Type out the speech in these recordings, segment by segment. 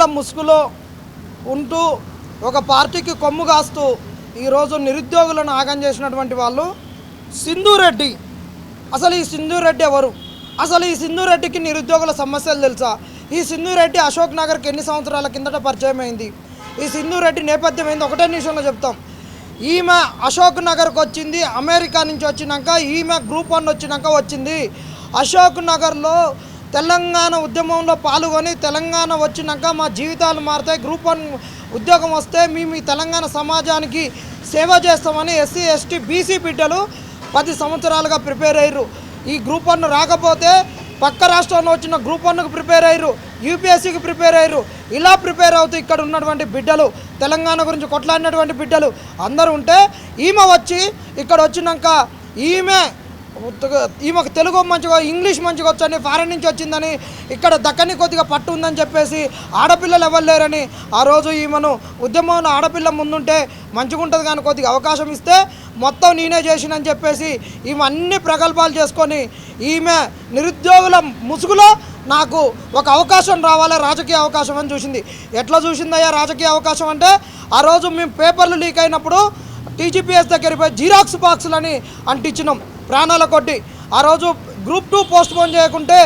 నిరుద్యోగుల ముసుగులో ఉంటూ ఒక పార్టీకి కొమ్ము కాస్తూ ఈరోజు నిరుద్యోగులను ఆగం చేసినటువంటి వాళ్ళు సింధూరెడ్డి. అసలు ఈ సింధూరెడ్డి ఎవరు? అసలు ఈ సింధూరెడ్డికి నిరుద్యోగుల సమస్యలు తెలుసా? ఈ సింధూరెడ్డి అశోక్ నగర్కి ఎన్ని సంవత్సరాల కిందట పరిచయం అయింది? ఈ సింధూరెడ్డి నేపథ్యం ఏంది ఒకటే నిమిషంలో చెప్తాం. ఈమె అశోక్ నగర్కి వచ్చింది అమెరికా నుంచి వచ్చినాక, ఈమె గ్రూప్ 1 వచ్చినాక వచ్చింది. అశోక్ నగర్లో తెలంగాణ ఉద్యమంలో పాల్గొని తెలంగాణ వచ్చినాక మా జీవితాలు మారుతాయి, గ్రూప్ 1 ఉద్యోగం వస్తే మేము ఈ తెలంగాణ సమాజానికి సేవ చేస్తామని ఎస్సీ ఎస్టీ బీసీ బిడ్డలు 10 సంవత్సరాలుగా ప్రిపేర్ అయ్యారు. ఈ గ్రూప్ 1 రాకపోతే పక్క రాష్ట్రంలో వచ్చిన గ్రూప్ 1కు ప్రిపేర్ అయ్యారు, యూపీఎస్సీకి ప్రిపేర్ అయ్యారు. ఇలా ప్రిపేర్ అవుతూ ఇక్కడ ఉన్నటువంటి బిడ్డలు, తెలంగాణ గురించి కొట్లాడినటువంటి బిడ్డలు అందరూ ఉంటే ఈమె వచ్చి ఇక్కడ వచ్చినాక ఈమెకు తెలుగు మంచిగా, ఇంగ్లీష్ మంచిగా వచ్చని, ఫారెన్ నుంచి వచ్చిందని, ఇక్కడ దక్కని కొద్దిగా పట్టు ఉందని చెప్పేసి ఆడపిల్లలు ఎవరు లేరని ఆ రోజు ఈమెను ఉద్యమంలో ఆడపిల్ల ముందుంటే మంచిగా ఉంటుంది కానీ కొద్దిగా అవకాశం ఇస్తే మొత్తం నేనే చేసినని చెప్పేసి ఈమె అన్ని ప్రగల్భాలు చేసుకొని ఈమె నిరుద్యోగుల ముసుగులో నాకు ఒక అవకాశం రావాలి, రాజకీయ అవకాశం అని చూసింది. ఎట్లా చూసిందయ్యా రాజకీయ అవకాశం అంటే, ఆ రోజు మేము పేపర్లు లీక్ అయినప్పుడు టీజీపీఎస్ దగ్గరికి పోయి జిరాక్స్ బాక్సులని అంటించినాం ప్రాణాల కొట్టి. ఆ రోజు గ్రూప్ 2 పోస్ట్పోన్ చేయకుంటే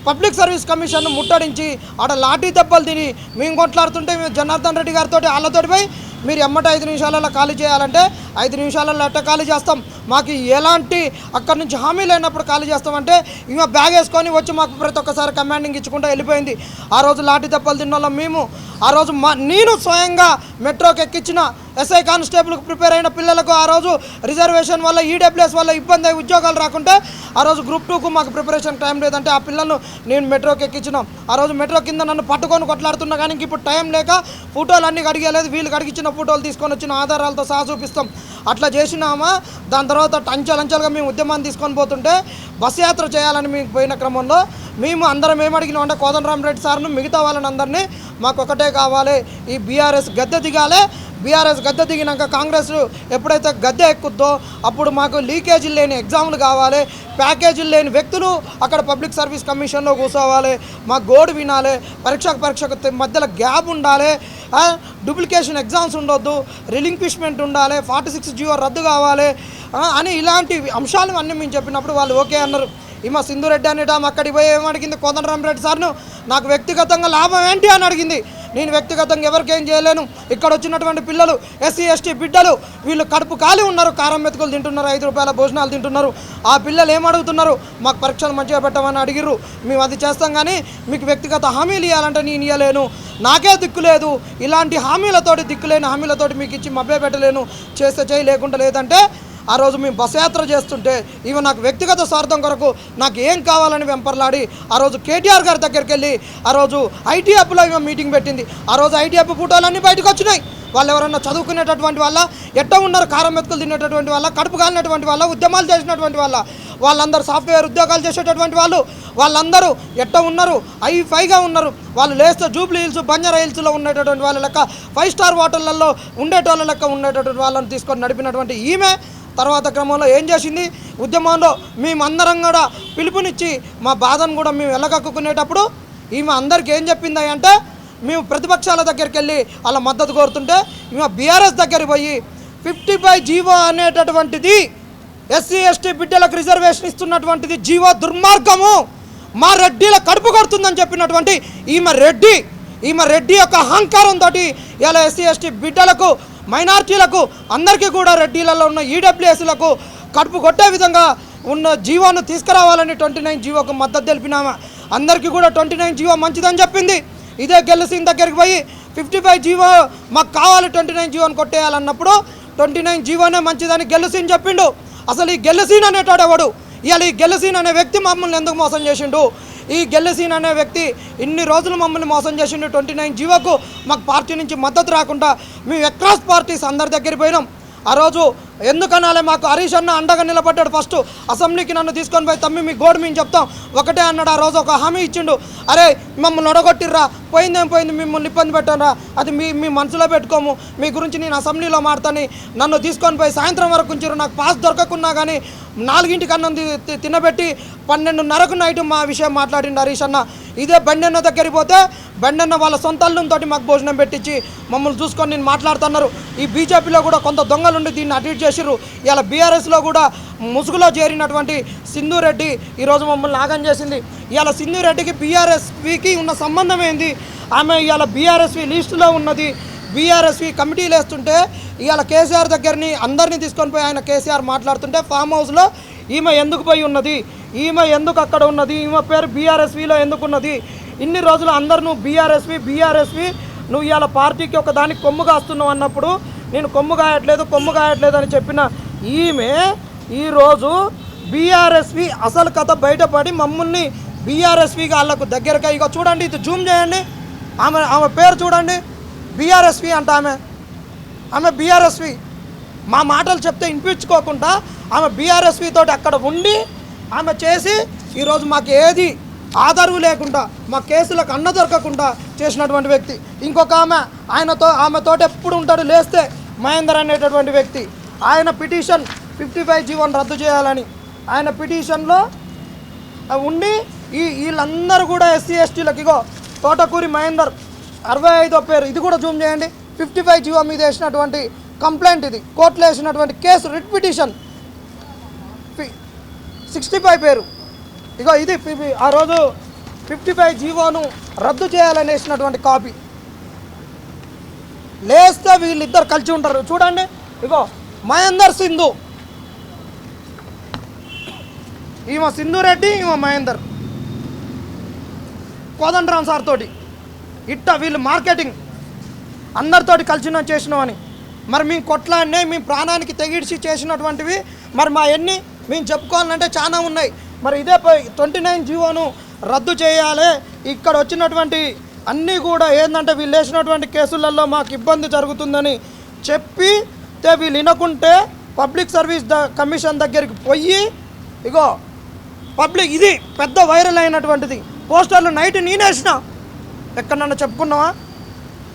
పబ్లిక్ సర్వీస్ కమిషన్ను ముట్టడించి ఆడ లాఠీ దెబ్బలు తిని మేము కొట్లాడుతుంటే మేము జనార్దన్ రెడ్డి గారితో వాళ్ళతో పోయి మీరు ఎమ్మట 5 నిమిషాలలో ఖాళీ చేయాలంటే 5 నిమిషాలలో ఎట్ట ఖాళీ చేస్తాం, మాకు ఎలాంటి అక్కడి నుంచి హామీ లేనప్పుడు ఖాళీ చేస్తామంటే ఇంకా బ్యాగ్ వేసుకొని వచ్చి మాకు ప్రతి ఒక్కసారి కమాండింగ్ ఇచ్చుకుంటూ వెళ్ళిపోయింది. ఆ రోజు లాఠీ దెబ్బలు తిన్నోళ్ళం మేము. ఆ రోజు నేను స్వయంగా మెట్రోకి ఎక్కించిన ఎస్ఐ కానిస్టేబుల్కి ప్రిపేర్ అయిన పిల్లలకు ఆ రోజు రిజర్వేషన్ వల్ల ఈడబ్ల్యూఎస్ వల్ల ఇబ్బంది అయ్యి ఉద్యోగాలు రాకుంటే ఆ రోజు గ్రూప్ 2కు మాకు ప్రిపరేషన్ టైం లేదంటే ఆ పిల్లలను నేను మెట్రోకి ఎక్కించినాం. ఆ రోజు మెట్రో కింద నన్ను పట్టుకొని కొట్లాడుతున్నా కానీ ఇప్పుడు టైం లేక ఫోటోలు అన్నీ కడిగలేదు, వీళ్ళు కడిగించిన ఫోటోలు తీసుకొని వచ్చిన ఆధారాలతో సహా చూపిస్తాం. అట్లా చేసినామా. దాని తర్వాత అంచెలంచెలుగా మేము ఉద్యమాన్ని తీసుకొని పోతుంటే బస్ యాత్ర చేయాలని మీకు పోయిన క్రమంలో మేము అందరం ఏమడిగినాం అంటే కోదండరామరెడ్డి సార్ను మిగతా వాళ్ళని అందరినీ మాకు ఒకటే కావాలి, ఈ బీఆర్ఎస్ గద్దె దిగాలి. బీఆర్ఎస్ గద్దె దిగినాక కాంగ్రెస్ ఎప్పుడైతే గద్దె ఎక్కుద్దో అప్పుడు మాకు లీకేజీలు లేని ఎగ్జామ్లు కావాలి, ప్యాకేజీలు లేని వ్యక్తులు అక్కడ పబ్లిక్ సర్వీస్ కమిషన్లో కూర్చోవాలి, మా గోడు వినాలి, పరీక్షకు మధ్యలో గ్యాప్ ఉండాలి, డూప్లికేషన్ ఎగ్జామ్స్ ఉండొద్దు, రిలింక్విష్మెంట్ ఉండాలి, 46 జీవో రద్దు కావాలి అని ఇలాంటి అంశాలు అన్నీ మేము చెప్పినప్పుడు వాళ్ళు ఓకే అన్నారు. ఈమె సింధూరెడ్డి అనేటం అక్కడికి పోయి ఏమడిగింది కోదండరామరెడ్డి సార్ను, నాకు వ్యక్తిగతంగా లాభం ఏంటి అని అడిగింది. నేను వ్యక్తిగతంగా ఎవరికేం చేయలేను, ఇక్కడ వచ్చినటువంటి పిల్లలు ఎస్సీ ఎస్టీ బిడ్డలు వీళ్ళు కడుపు ఖాళీ ఉన్నారు, కారం మెతుకులు తింటున్నారు, 5 రూపాయల భోజనాలు తింటున్నారు. ఆ పిల్లలు ఏమడుగుతున్నారు, మాకు పరీక్షలు మంచిగా పెట్టమని అడిగిర్రు, మేము అది చేస్తాం కానీ మీకు వ్యక్తిగత హామీలు ఇవ్వాలంటే నేను ఇవ్వలేను, నాకే దిక్కు లేదు, ఇలాంటి హామీలతోటి దిక్కులేని హామీలతోటి మీకు ఇచ్చి మభ్య పెట్టలేను, చేస్తే చేయి లేకుండా లేదంటే ఆ రోజు మేము బస్ యాత్ర చేస్తుంటే ఇవి నాకు వ్యక్తిగత స్వార్థం కొరకు నాకు ఏం కావాలని వెంపర్లాడి ఆ రోజు కేటీఆర్ గారి దగ్గరికి వెళ్ళి ఆ రోజు ఐటీ హబ్లో ఇవి మీటింగ్ పెట్టింది. ఆ రోజు ఐటీ హబ్ ఫోటోలన్నీ బయటకు వచ్చినాయి. వాళ్ళు ఎవరన్నా చదువుకునేటటువంటి వాళ్ళ, ఎట్ట ఉన్నారు, కారం మెతుకులు తినేటటువంటి వాళ్ళ, కడుపు కాలినటువంటి వాళ్ళ, ఉద్యమాలు చేసినటువంటి వాళ్ళందరూ సాఫ్ట్వేర్ ఉద్యోగాలు చేసేటటువంటి వాళ్ళందరూ ఎట్ట ఉన్నారు, హైఫైగా ఉన్నారు. వాళ్ళు లేస్తే జూబ్లీ హిల్స్, బంజారా హిల్స్లో ఉండేటటువంటి వాళ్ళ లెక్క, 5 స్టార్ హోటళ్లలో ఉండేటోళ్ళ లెక్క ఉండేటటువంటి వాళ్ళని తీసుకొని నడిపినటువంటి ఈమె తర్వాత క్రమంలో ఏం చేసింది, ఉద్యమంలో మేమందరం కూడా పిలుపునిచ్చి మా బాధను కూడా మేము వెళ్ళగక్కునేటప్పుడు ఈమె అందరికీ ఏం చెప్పింది అంటే, మేము ప్రతిపక్షాల దగ్గరికి వెళ్ళి వాళ్ళ మద్దతు కోరుతుంటే ఈమె బీఆర్ఎస్ దగ్గరికి పోయి 55 జీవో అనేటటువంటిది ఎస్సీ ఎస్టీ బిడ్డలకు రిజర్వేషన్ ఇస్తున్నటువంటిది జీవో దుర్మార్గము, మా రెడ్డిల కడుపు కొడుతుందని చెప్పినటువంటి ఈమె రెడ్డి యొక్క అహంకారంతో ఇలా ఎస్సీ ఎస్టీ బిడ్డలకు, మైనార్టీలకు అందరికీ కూడా రెడ్డిలలో ఉన్న ఈడబ్ల్యూఎస్లకు కడుపు కొట్టే విధంగా ఉన్న జీవోను తీసుకురావాలని 29 జీవోకు మద్దతు తెలిపినామా. అందరికీ కూడా 29 జీవో మంచిదని చెప్పింది. ఇదే గెల్లసీన్ దగ్గరికి పోయి 55 జీవో మాకు కావాలి, 29 జీవోని కొట్టేయాలన్నప్పుడు 29 జీవోనే మంచిదని గెల్లసీన్ చెప్పిండు. అసలు ఈ గెల్లసీన్ అనేటోడు ఎవడు? ఇవాళ ఈ గెల్లసీన్ అనే వ్యక్తి మమ్మల్ని ఎందుకు మోసం చేసిండు? ఈ గెల్లసీన్ అనే వ్యక్తి ఇన్ని రోజులు మమ్మల్ని మోసం చేసిండు. 29 జీవోకు మాకు పార్టీ నుంచి మద్దతు రాకుండా మేము అక్రాస్ పార్టీస్ అందరి దగ్గర పోయినాం. ఆ రోజు ఎందుకనాలే మాకు హరీష్ అన్న అండగా నిలబడ్డాడు. ఫస్ట్ అసెంబ్లీకి నన్ను తీసుకొని పోయి తమ్మి మీ గోడు మేము చెప్తాం ఒకటే అన్నాడు. ఆ రోజు ఒక హామీ ఇచ్చిండు, అరే మమ్మల్ని ఒడగొట్టిర్రా, పోయిందేం పోయింది, మిమ్మల్ని ఇబ్బంది పెట్టారా, అది మీ మనసులో పెట్టుకోము, మీ గురించి నేను అసెంబ్లీలో మాడతాని నన్ను తీసుకొని పోయి సాయంత్రం వరకు ఉంచారు. నాకు పాస్ దొరకకున్నా కానీ 4ంటికి అన్నం తినబెట్టి 12:30కు నైట్ మా విషయం మాట్లాడిండు హరీష్ అన్న. ఇదే బండన్న దగ్గరికి పోతే బండన్న వాళ్ళ సొంత అల్లుతో మాకు భోజనం పెట్టించి మమ్మల్ని చూసుకొని నేను మాట్లాడుతున్నారు. ఈ బీజేపీలో కూడా కొంత దొంగలుండి దీన్ని అటు చేసిర్రు. ఇలా బీఆర్ఎస్లో కూడా ముసుగులో చేరినటువంటి సింధు రెడ్డి ఈరోజు మమ్మల్ని నాగం చేసింది. ఇలా సింధు రెడ్డికి బీఆర్ఎస్వికి ఉన్న సంబంధం ఏంది? ఆమె ఇవాళ బీఆర్ఎస్వి లిస్టులో ఉన్నది. బీఆర్ఎస్వి కమిటీలు వేస్తుంటే ఇవాళ కేసీఆర్ దగ్గరని అందరినీ తీసుకొని పోయి ఆయన కేసీఆర్ మాట్లాడుతుంటే ఫామ్ హౌస్లో ఈమె ఎందుకు పోయి ఉన్నది, ఈమె ఎందుకు అక్కడ ఉన్నది, ఈమె పేరు బీఆర్ఎస్విలో ఎందుకు ఉన్నది? ఇన్ని రోజులు అందరు నువ్వు బీఆర్ఎస్వి నువ్వు ఇవాళ పార్టీకి ఒక దానికి కొమ్ము కాస్తున్నావు అన్నప్పుడు నేను కొమ్ము కాయట్లేదు అని చెప్పిన ఈమె ఈరోజు బీఆర్ఎస్వి అసలు కథ బయటపడి మమ్మల్ని బీఆర్ఎస్విగా వాళ్ళకు దగ్గరగా ఇక చూడండి, ఇది జూమ్ చేయండి, ఆమె పేరు చూడండి, బీఆర్ఎస్వి అంట. ఆమె బీఆర్ఎస్వి మా మాటలు చెప్తే వినిపించుకోకుండా ఆమె బీఆర్ఎస్వి తోటి అక్కడ ఉండి ఆమె చేసి ఈరోజు మాకు ఏది ఆధారం లేకుండా మా కేసులకు అన్న దొరకకుండా చేసినటువంటి వ్యక్తి. ఇంకొక ఆమెతో ఎప్పుడు ఉంటాడు లేస్తే మహేందర్ అనేటటువంటి వ్యక్తి. ఆయన పిటిషన్ 55G1 రద్దు చేయాలని ఆయన పిటిషన్లో ఉండి వీళ్ళందరూ కూడా SC STలకు ఇగో తోటకూరి మహేందర్ 65వ పేరు, ఇది కూడా జూమ్ చేయండి, 55G1 మీద వేసినటువంటి కంప్లైంట్, ఇది కోర్టులో వేసినటువంటి కేసు రిట్ పిటిషన్ 65 పేరు. ఇగో ఇది ఆ రోజు 55G1 రద్దు చేయాలని వేసినటువంటి కాపీ. లేస్తే వీళ్ళిద్దరు కలిసి ఉంటారు చూడండి. ఇగో మహేందర్ సింధు, ఈమె సింధు రెడ్డి, ఈమె మహేందర్, కోదండరామ్ సార్ తోటి ఇట్ట వీళ్ళు మార్కెటింగ్ అందరితోటి కలిసి చేసినామని. మరి మేము కొట్లాడినే మేము ప్రాణానికి తెగిడిచి చేసినటువంటివి మరి మా ఎన్ని మేము చెప్పుకోవాలంటే చాలా ఉన్నాయి. మరి ఇదే 29G1 రద్దు చేయాలి. ఇక్కడ వచ్చినటువంటి అన్నీ కూడా ఏంటంటే వీళ్ళు వేసినటువంటి కేసులలో మాకు ఇబ్బంది జరుగుతుందని చెప్పితే వీళ్ళు వినకుంటే పబ్లిక్ సర్వీస్ కమిషన్ దగ్గరికి పోయి ఇగో పబ్లిక్ ఇది పెద్ద వైరల్ అయినటువంటిది పోస్టర్లు నైట్ నేనేసిన, ఎక్కడన్నా చెప్పుకున్నావా?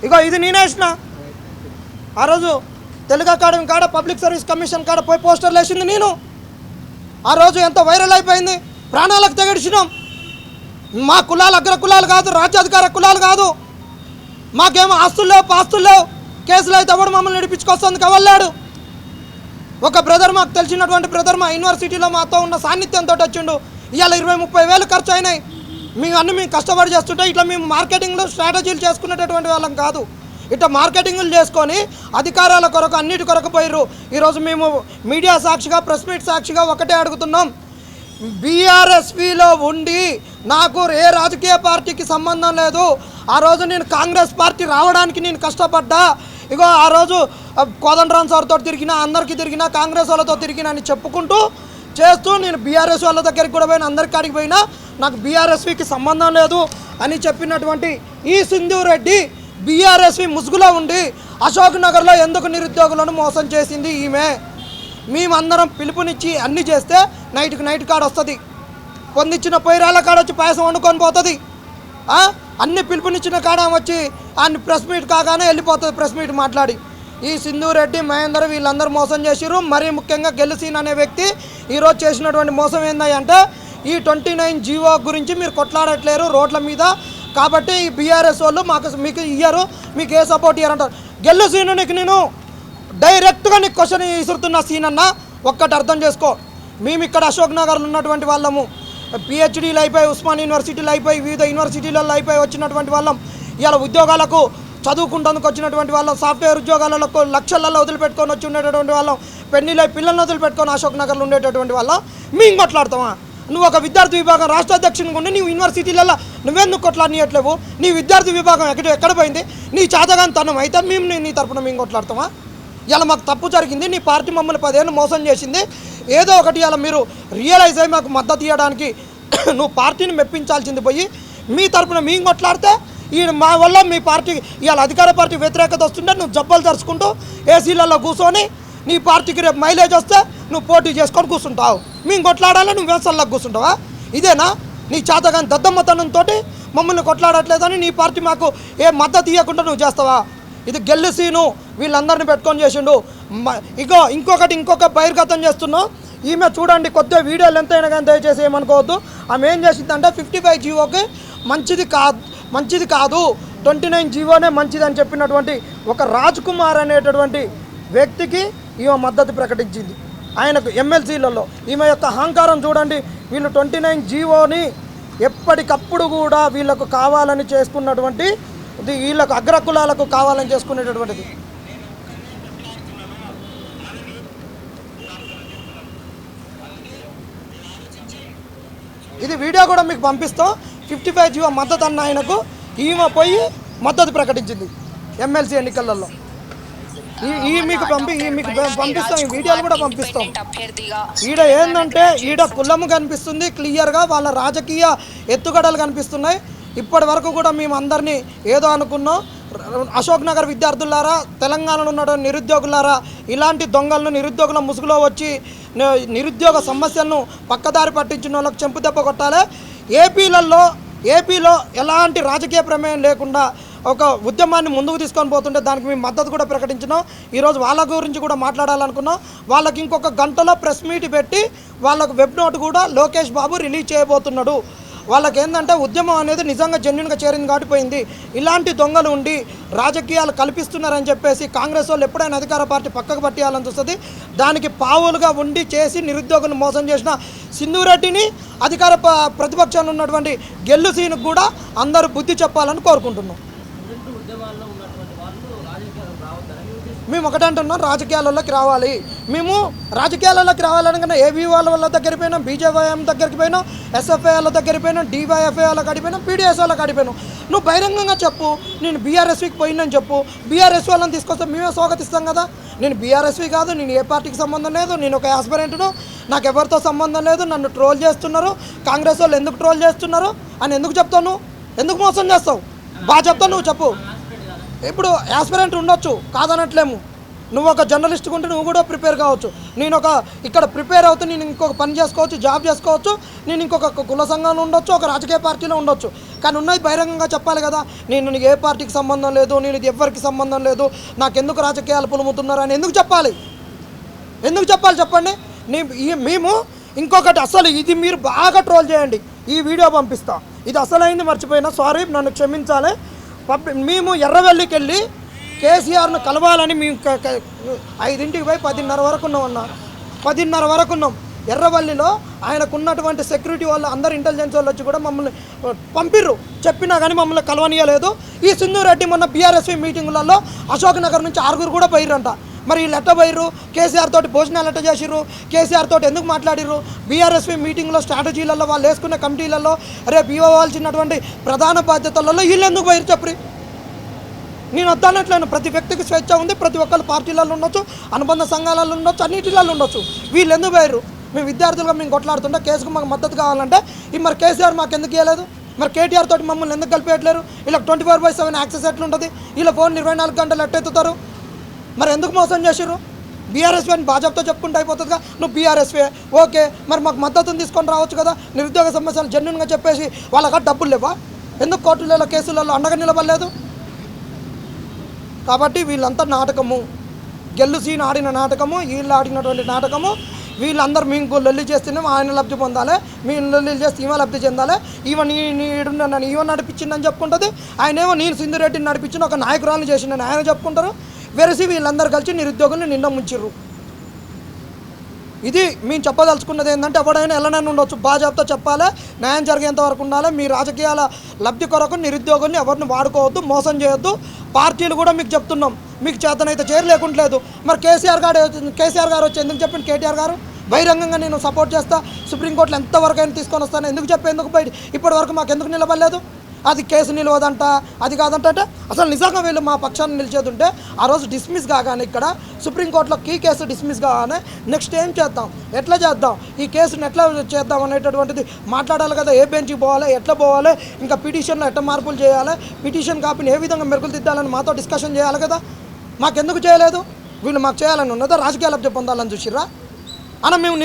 ఇగో ఇది నేనేసిన. ఆ రోజు తెలుగు అకాడమీ కాడ పబ్లిక్ సర్వీస్ కమిషన్ కాడ పోయి పోస్టర్లు వేసింది నేను. ఆ రోజు ఎంత వైరల్ అయిపోయింది, ప్రాణాలకు తెగడిచినాం. మా కులాలు అగ్ర కులాలు కాదు, రాజ్యాధికార కులాలు కాదు, మాకేమో ఆస్తులు లేవు పాస్తులు లేవు. కేసులు అయితే ఎవడు మమ్మల్ని నడిపించుకొస్తుంది కవల్లాడు. ఒక బ్రదర్ మాకు తెలిసినటువంటి బ్రదర్ మా యూనివర్సిటీలో మాతో ఉన్న సాన్నిధ్యంతో వచ్చిండు. ఇవాళ 20-30 వేలు ఖర్చు అయినాయి. మేము కష్టపడి చేస్తుంటే ఇట్లా మేము మార్కెటింగ్లో స్ట్రాటజీలు చేసుకునేటటువంటి వాళ్ళం కాదు. ఇట్లా మార్కెటింగ్లు చేసుకొని అధికారాల కొరకు అన్నిటి కొరకు పోయిర్రు. ఈరోజు మేము మీడియా సాక్షిగా ప్రెస్ మీట్ సాక్షిగా ఒకటే అడుగుతున్నాం, బీఆర్ఎస్విలో ఉండి నాకు ఏ రాజకీయ పార్టీకి సంబంధం లేదు. ఆ రోజు నేను కాంగ్రెస్ పార్టీ రావడానికి నేను కష్టపడ్డా. ఇగో ఆ రోజు కోదండరామ్ సార్తో తిరిగినా, అందరికీ తిరిగినా, కాంగ్రెస్ వాళ్ళతో తిరిగినా అని చెప్పుకుంటూ చేస్తూ నేను బీఆర్ఎస్ వాళ్ళ దగ్గరికి కూడా పోయినా, అందరి కాడికి పోయినా, నాకు బీఆర్ఎస్వికి సంబంధం లేదు అని చెప్పినటువంటి ఈ సింధు రెడ్డి బీఆర్ఎస్వి ముసుగులో ఉండి అశోక్ నగర్లో ఎందుకు నిరుద్యోగులను మోసం చేసింది ఈమె. మేమందరం పిలుపునిచ్చి అన్నీ చేస్తే నైట్ కాడ వస్తుంది, పొందించిన పొయ్యిరాళ్ళ కాడ వచ్చి పాయసం వండుకొని పోతుంది. అన్ని పిలుపునిచ్చిన కాడ వచ్చి అన్ని ప్రెస్ మీట్ కాగానే వెళ్ళిపోతుంది ప్రెస్ మీట్ మాట్లాడి. ఈ సింధు రెడ్డి మహేందర్ వీళ్ళందరూ మోసం చేసిర్రు. మరీ ముఖ్యంగా గెలుసీన్ అనే వ్యక్తి ఈరోజు చేసినటువంటి మోసం ఏందంటే ఈ 29G1 గురించి మీరు కొట్లాడట్లేరు రోడ్ల మీద, కాబట్టి ఈ బీఆర్ఎస్ వాళ్ళు మీకు ఇయ్యరు, మీకు ఏ సపోర్ట్ ఇయ్యారంటారు. గెలుసీను నీకు నేను డైరెక్ట్గా నీకు క్వశ్చన్ ఇసురుతున్న సీన్ అన్న ఒక్కటి అర్థం చేసుకో. మేము ఇక్కడ అశోక్ నగర్లో ఉన్నటువంటి వాళ్ళము, పిహెచ్డీలు అయిపోయి ఉస్మాన్ యూనివర్సిటీలు అయిపోయి వివిధ యూనివర్సిటీలలో అయిపోయి వచ్చినటువంటి వాళ్ళం. ఇలా ఉద్యోగాలకు చదువుకుంటందుకు వచ్చినటువంటి వాళ్ళం, సాఫ్ట్వేర్ ఉద్యోగాలకు లక్షలలో వదిలిపెట్టుకొని వచ్చి ఉండేటటువంటి వాళ్ళం, పెళ్ళిళ్ళై పిల్లలను వదిలిపెట్టుకొని అశోక్ నగర్లో ఉండేటటువంటి వాళ్ళం. మేము కొట్లాడతామా? నువ్వు ఒక విద్యార్థి విభాగం రాష్ట్ర అధ్యక్షునిగా ఉండి నీవు యూనివర్సిటీలలో నువ్వెందుకు కొట్లాడనీయట్లేవు? నీ విద్యార్థి విభాగం ఎక్కడ పోయింది? నీ చేతగాని తనం అయితే మేము నీ తరపున మేము కొట్లాడతామా? ఇలా మాకు తప్పు జరిగింది, నీ పార్టీ మమ్మల్ని 10 ఏళ్ళు మోసం చేసింది, ఏదో ఒకటి ఇలా మీరు రియలైజ్ అయ్యి మాకు మద్దతు ఇవ్వడానికి నువ్వు పార్టీని మెప్పించాల్సింది పోయి మీ తరపున మేము కొట్లాడితే మా వల్ల మీ పార్టీ ఇవాళ అధికార పార్టీ వ్యతిరేకత వస్తుంటే నువ్వు జబ్బలు తరుచుకుంటూ ఏసీలలో కూర్చొని నీ పార్టీకి రేపు మైలేజ్ వస్తే నువ్వు పోటీ చేసుకొని కూర్చుంటావు, మేము కొట్లాడాలి, నువ్వు వ్యవసాయాలకు కూర్చుంటావా? ఇదేనా నీ చేతగాని దద్దమ్మతనంతో మమ్మల్ని కొట్లాడట్లేదని నీ పార్టీ మాకు ఏ మద్దతు ఇవ్వకుండా నువ్వు చేస్తావా? ఇది గెలిసీను వీళ్ళందరినీ పెట్టుకొని చేసిండు. ఇంకొక బహిర్గతం చేస్తున్నావు. ఈమె చూడండి, కొద్దిగా వీడియోలు ఎంతైనా కానీ దయచేసి ఏమనుకోవద్దు. ఆమె ఏం చేసిందంటే 55 జీవోకి మంచిది కాదు 29 జీవోనే మంచిది అని చెప్పినటువంటి ఒక రాజ్ కుమార్ అనేటటువంటి వ్యక్తికి ఈమె మద్దతు ప్రకటించింది. ఆయనకు ఎమ్మెల్సీలలో ఈమె యొక్క అహంకారం చూడండి. వీళ్ళు 29 జీవోని ఎప్పటికప్పుడు కూడా వీళ్ళకు కావాలని చేసుకున్నటువంటి, వీళ్ళకు అగ్రకులాలకు కావాలని చేసుకునేటటువంటిది. ఇది వీడియో కూడా మీకు పంపిస్తాం. 55 జీవో మద్దతు అన్న ఆయనకు ఈమె పోయి మద్దతు ప్రకటించింది ఎమ్మెల్సీ ఎన్నికలలో. మీకు పంపిస్తాం, ఈ వీడియోలు కూడా పంపిస్తాం. ఈడ ఏంటంటే ఈడ కులము కనిపిస్తుంది క్లియర్గా, వాళ్ళ రాజకీయ ఎత్తుగడలు కనిపిస్తున్నాయి. ఇప్పటి వరకు కూడా మేము అందరినీ ఏదో అనుకున్నాం. అశోక్ నగర్ విద్యార్థులారా, తెలంగాణలో ఉన్న నిరుద్యోగులారా, ఇలాంటి దొంగలను నిరుద్యోగుల ముసుగులో వచ్చి నిరుద్యోగ సమస్యలను పక్కదారి పట్టించిన వాళ్ళకి చెంపు దెబ్బ కొట్టాలి. ఏపీలో ఎలాంటి రాజకీయ ప్రమేయం లేకుండా ఒక ఉద్యమాన్ని ముందుకు తీసుకొని పోతుంటే దానికి మేము మద్దతు కూడా ప్రకటించినాం. ఈరోజు వాళ్ళ గురించి కూడా మాట్లాడాలనుకున్నాం. వాళ్ళకి ఇంకొక గంటలో ప్రెస్ మీట్ పెట్టి వాళ్ళకు వెబ్ నోట్ కూడా లోకేష్ బాబు రిలీజ్ చేయబోతున్నాడు. వాళ్ళకి ఏంటంటే ఉద్యమం అనేది నిజంగా జెన్యున్గా చేరింది కాటిపోయింది. ఇలాంటి దొంగలు ఉండి రాజకీయాలు కల్పిస్తున్నారని చెప్పేసి కాంగ్రెస్ వాళ్ళు ఎప్పుడైనా అధికార పార్టీ పక్కకు పట్టేయాలని చూస్తుంది. దానికి పావులుగా ఉండి చేసి నిరుద్యోగులను మోసం చేసిన సింధూరెడ్డిని, అధికార ప్రతిపక్షంలో ఉన్నటువంటి గెల్లుసీనుకు కూడా అందరూ బుద్ధి చెప్పాలని కోరుకుంటున్నాం. మేము ఒకటంటున్నాం, రాజకీయాలలోకి రావాలి. మేము రాజకీయాలలోకి రావాలనుకున్నా ఏబీ వాళ్ళ దగ్గరికి పోయినాం, బీజేవైఎం దగ్గరికి పోయినాం, ఎస్ఎఫ్ఐ వాళ్ళ దగ్గరికి పోయినాం, డివైఎఫ్ఐ వాళ్ళకి అడిపోయినాం, పీడిఎస్ వాళ్ళకి అడిపోయినాం. నువ్వు బహిరంగంగా చెప్పు, నేను బీఆర్ఎస్వికి పోయినని చెప్పు. బీఆర్ఎస్ వాళ్ళని తీసుకొస్తే మేమే స్వాగతిస్తాం కదా. నేను బీఆర్ఎస్వి కాదు, నేను ఏ పార్టీకి సంబంధం లేదు, నేను ఒక యాస్పిరెంట్ను, నాకు ఎవరితో సంబంధం లేదు, నన్ను ట్రోల్ చేస్తున్నారు, కాంగ్రెస్ వాళ్ళు ఎందుకు ట్రోల్ చేస్తున్నారు అని ఎందుకు చెప్తావు? నువ్వు ఎందుకు మోసం చేస్తావు? బాగా చెప్తావు, నువ్వు చెప్పు. ఇప్పుడు యాస్పిరెంట్ ఉండొచ్చు, కాదనట్లేము. నువ్వు ఒక జర్నలిస్ట్గా ఉంటే నువ్వు కూడా ప్రిపేర్ కావచ్చు. నేను ఇక్కడ ప్రిపేర్ అవుతూ నేను ఇంకొక పని చేసుకోవచ్చు, జాబ్ చేసుకోవచ్చు, నేను ఇంకొక కుల సంఘంలో ఉండొచ్చు, ఒక రాజకీయ పార్టీలో ఉండొచ్చు. కానీ ఉన్నది బహిరంగంగా చెప్పాలి కదా. నేను ఏ పార్టీకి సంబంధం లేదు, నేను ఎవరికి సంబంధం లేదు, నాకెందుకు రాజకీయాలు పులుముతున్నారు అని ఎందుకు చెప్పాలి? చెప్పండి. మేము ఇంకొకటి అసలు ఇది మీరు బాగా ట్రోల్ చేయండి, ఈ వీడియో పంపిస్తా. ఇది అసలైంది మర్చిపోయినా, సారీ, నన్ను క్షమించాలి. మేము ఎర్రవెల్లికి వెళ్ళి కేసీఆర్ను కలవాలని మేము 5ంటికి పోయి 10:30 వరకు ఉన్నామన్నా. 10:30 వరకు ఉన్నాం ఎర్రవల్లిలో. ఆయనకున్నటువంటి సెక్యూరిటీ వాళ్ళు అందరు ఇంటెలిజెన్స్ వాళ్ళు వచ్చి కూడా మమ్మల్ని పంపిర్రు, చెప్పినా కానీ మమ్మల్ని కలవనీయలేదు. ఈ సింధూరెడ్డి మొన్న బీఆర్ఎస్వి మీటింగులలో అశోక్ నగర్ నుంచి 6 కూడా పోయిర్రంట. మరి వీళ్ళు ఎట్ట పోయిర్రు? కేసీఆర్ తోటి భోజనాలు ఎట్ట చేసిర్రు? కేసీఆర్ తోటి ఎందుకు మాట్లాడిర్రు? బీఆర్ఎస్వి మీటింగ్లో స్ట్రాటజీలలో వాళ్ళు వేసుకున్న కమిటీలలో రేపు ఇవ్వవలసినటువంటి ప్రధాన బాధ్యతలలో వీళ్ళు ఎందుకు పోయిరు చెప్పరి? నేను వద్దనట్లేను. ప్రతి వ్యక్తికి స్వేచ్ఛ ఉంది, ప్రతి ఒక్కరు పార్టీలలో ఉండొచ్చు, అనుబంధ సంఘాలలో ఉండొచ్చు, అన్నిటిలలో ఉండొచ్చు. వీళ్ళు ఎందుకు పోయారు? మేము విద్యార్థులుగా మేము కొట్లాడుతుంటే కేసుకు మాకు మద్దతు కావాలంటే మరి కేసీఆర్ మాకు ఎందుకు ఇవ్వలేదు? మరి కేటీఆర్ తోటి మమ్మల్ని ఎందుకు కలిపేయట్లేరు? వీళ్ళకి 24/7 యాక్సెస్ ఎట్లుంటుంది? వీళ్ళ ఫోన్ 24 గంటలు ఎట్టెత్తుతారు? మరి ఎందుకు మోసం చేసిర్రు? బీఆర్ఎస్వీ అని భాజపాతో చెప్పుకుంటూ అయిపోతుందిగా. నువ్వు బీఆర్ఎస్వీ ఓకే, మరి మాకు మద్దతుని తీసుకొని రావచ్చు కదా. నిరుద్యోగ సమస్యలు జెన్యున్గా చెప్పేసి వాళ్ళకి డబ్బులు లేవా? ఎందుకు కోర్టులలో కేసులలో అండగా నిలబడలేదు? కాబట్టి వీళ్ళంతా నాటకము, గెల్లుసీని ఆడిన నాటకము, వీళ్ళు ఆడినటువంటి నాటకము. వీళ్ళందరూ మేము లొల్లి చేస్తున్నాం, ఆయన లబ్ధి పొందాలి, మేము లొల్లి చేస్తే ఈమె లబ్ధి చెందాలి. ఈవెన్ నన్ను ఈవెన్ నడిపించిందని చెప్పుకుంటుంది. ఆయనేమో నేను సింధురెడ్డిని నడిపించిన ఒక నాయకురాలను చేసిందని ఆయన చెప్పుకుంటారు. వెరసి వీళ్ళందరూ కలిసి నిరుద్యోగుల్ని నిండా ముంచిర్రు. ఇది మేము చెప్పదలుచుకున్నది ఏంటంటే, ఎవడైనా ఎలానైనా ఉండొచ్చు, బాజాబ్తో చెప్పాలి, న్యాయం జరిగేంత వరకు ఉండాలి. మీ రాజకీయాల లబ్ధి కొరకు నిరుద్యోగుల్ని ఎవరిని వాడుకోవద్దు, మోసం చేయొద్దు. పార్టీలు కూడా మీకు చెప్తున్నాం, మీకు చేతనైతే చేరలేకుంటలేదు. మరి కేసీఆర్ గారు వచ్చి ఎందుకు చెప్పింది? కేటీఆర్ గారు బహిరంగంగా నేను సపోర్ట్ చేస్తా, సుప్రీంకోర్టులో ఎంతవరకు అయినా తీసుకొని వస్తాను ఎందుకు చెప్పేందుకు బయట ఇప్పటి వరకు మాకు ఎందుకు నిలబడలేదు? అది కేసు నిలవదంట, అది కాదంట. అసలు నిజంగా వీళ్ళు మా పక్షాన్ని నిలిచేది ఉంటే ఆ రోజు డిస్మిస్ కాగానే, ఇక్కడ సుప్రీంకోర్టులో కీ కేసు డిస్మిస్ కాగానే నెక్స్ట్ ఏం చేద్దాం, ఎట్లా చేద్దాం, ఈ కేసుని ఎట్లా చేద్దాం అనేటటువంటిది మాట్లాడాలి కదా. ఏ బెంచ్కి పోవాలి, ఎట్లా పోవాలి, ఇంకా పిటిషన్లో ఎట్లా మార్పులు చేయాలి, పిటిషన్ కాపీని ఏ విధంగా మెరుగులు దిద్దాలని మాతో డిస్కషన్ చేయాలి కదా. మాకెందుకు చేయలేదు? వీళ్ళు మాకు చేయాలని ఉన్నదా, రాజకీయ లబ్ధి పొందాలని చూసిర్రా అన్న? మేము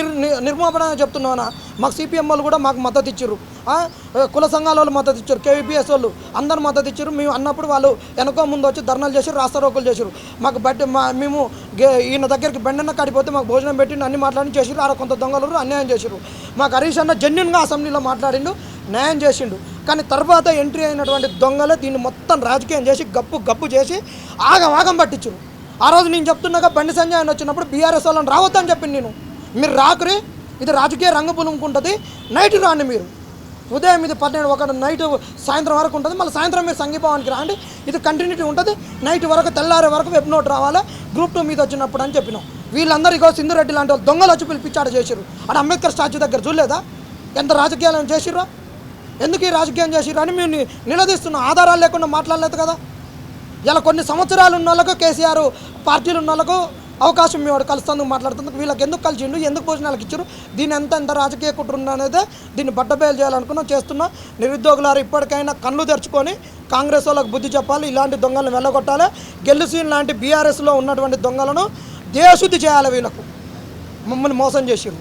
నిర్మూలన చెప్తున్నామన్నా. మాకు సిపిఎం వాళ్ళు కూడా మాకు మద్దతు ఇచ్చారు, కుల సంఘాల వాళ్ళు మద్దతు ఇచ్చారు, కేవీపీఎస్ వాళ్ళు అందరు మద్దతు ఇచ్చారు. మేము అన్నప్పుడు వాళ్ళు వెనక ముందు వచ్చి ధర్నాలు చేసి రాస్తారోకులు చేశారు. మాకు మేము ఈయన దగ్గరికి బెండన్న కాడిపోతే మాకు భోజనం పెట్టి అన్ని మాట్లాడి చేసిరు. ఆడ కొంత దొంగలు అన్యాయం చేసిరు. మాకు హరీష్ అన్న జెన్యున్గా అసెంబ్లీలో మాట్లాడిండు, న్యాయం చేసిండు. కానీ తర్వాత ఎంట్రీ అయినటువంటి దొంగలే దీన్ని మొత్తం రాజకీయం చేసి గప్పు చేసి ఆగం పట్టించారు. ఆ రోజు నేను చెప్తున్నాగా బండి సంజయ్ ఆయన వచ్చినప్పుడు బీఆర్ఎస్ వాళ్ళని రావద్దని చెప్పింది మీరు రాకురి, ఇది రాజకీయ రంగు పులుముకుంటుంది, నైట్ రాండి మీరు. ఉదయం ఇది 12 నైట్ సాయంత్రం వరకు ఉంటుంది, మళ్ళీ సాయంత్రం మీరు సంఘీభావానికి రాండి, ఇది కంటిన్యూటీ ఉంటుంది. నైట్ వరకు తెల్లారే వరకు వెబ్ నోట్ రావాలి గ్రూప్ 2 మీద వచ్చినప్పుడు అని చెప్పినాం. వీళ్ళందరూ ఇగో సింధురెడ్డి లాంటి వాళ్ళు దొంగలు వచ్చి పిలిపించాడు చేసిరు. అక్కడ అంబేద్కర్ స్టాచ్యూ దగ్గర చూడలేదా ఎంత రాజకీయాలను చేసిర్రా? ఎందుకు ఈ రాజకీయం చేసిర్రు అని మేము నిలదీస్తున్నాం. ఆధారాలు లేకుండా మాట్లాడలేదు కదా. ఇలా కొన్ని సంవత్సరాలు ఉన్న వాళ్ళకు కేసీఆర్ పార్టీలు ఉన్న వాళ్ళకు అవకాశం ఇవ్వడు, కలుస్తుందుకు మాట్లాడుతుందుకు. వీళ్ళకి ఎందుకు కలిసిండు, ఎందుకు భోజనాలకు ఇచ్చారు, దీని ఎంత రాజకీయ కుట్ర అనేది దీన్ని బట్టబయలు చేయాలనుకున్నాం, చేస్తున్నాం. నిరుద్యోగులారు ఇప్పటికైనా కళ్ళు తెరుచుకొని కాంగ్రెస్ వాళ్ళకి బుద్ధి చెప్పాలి, ఇలాంటి దొంగలను వెళ్ళగొట్టాలి. గెలుసీన్ లాంటి బీఆర్ఎస్లో ఉన్నటువంటి దొంగలను దేశశుద్ధి చేయాలి. వీళ్ళకు మమ్మల్ని మోసం చేసిరు.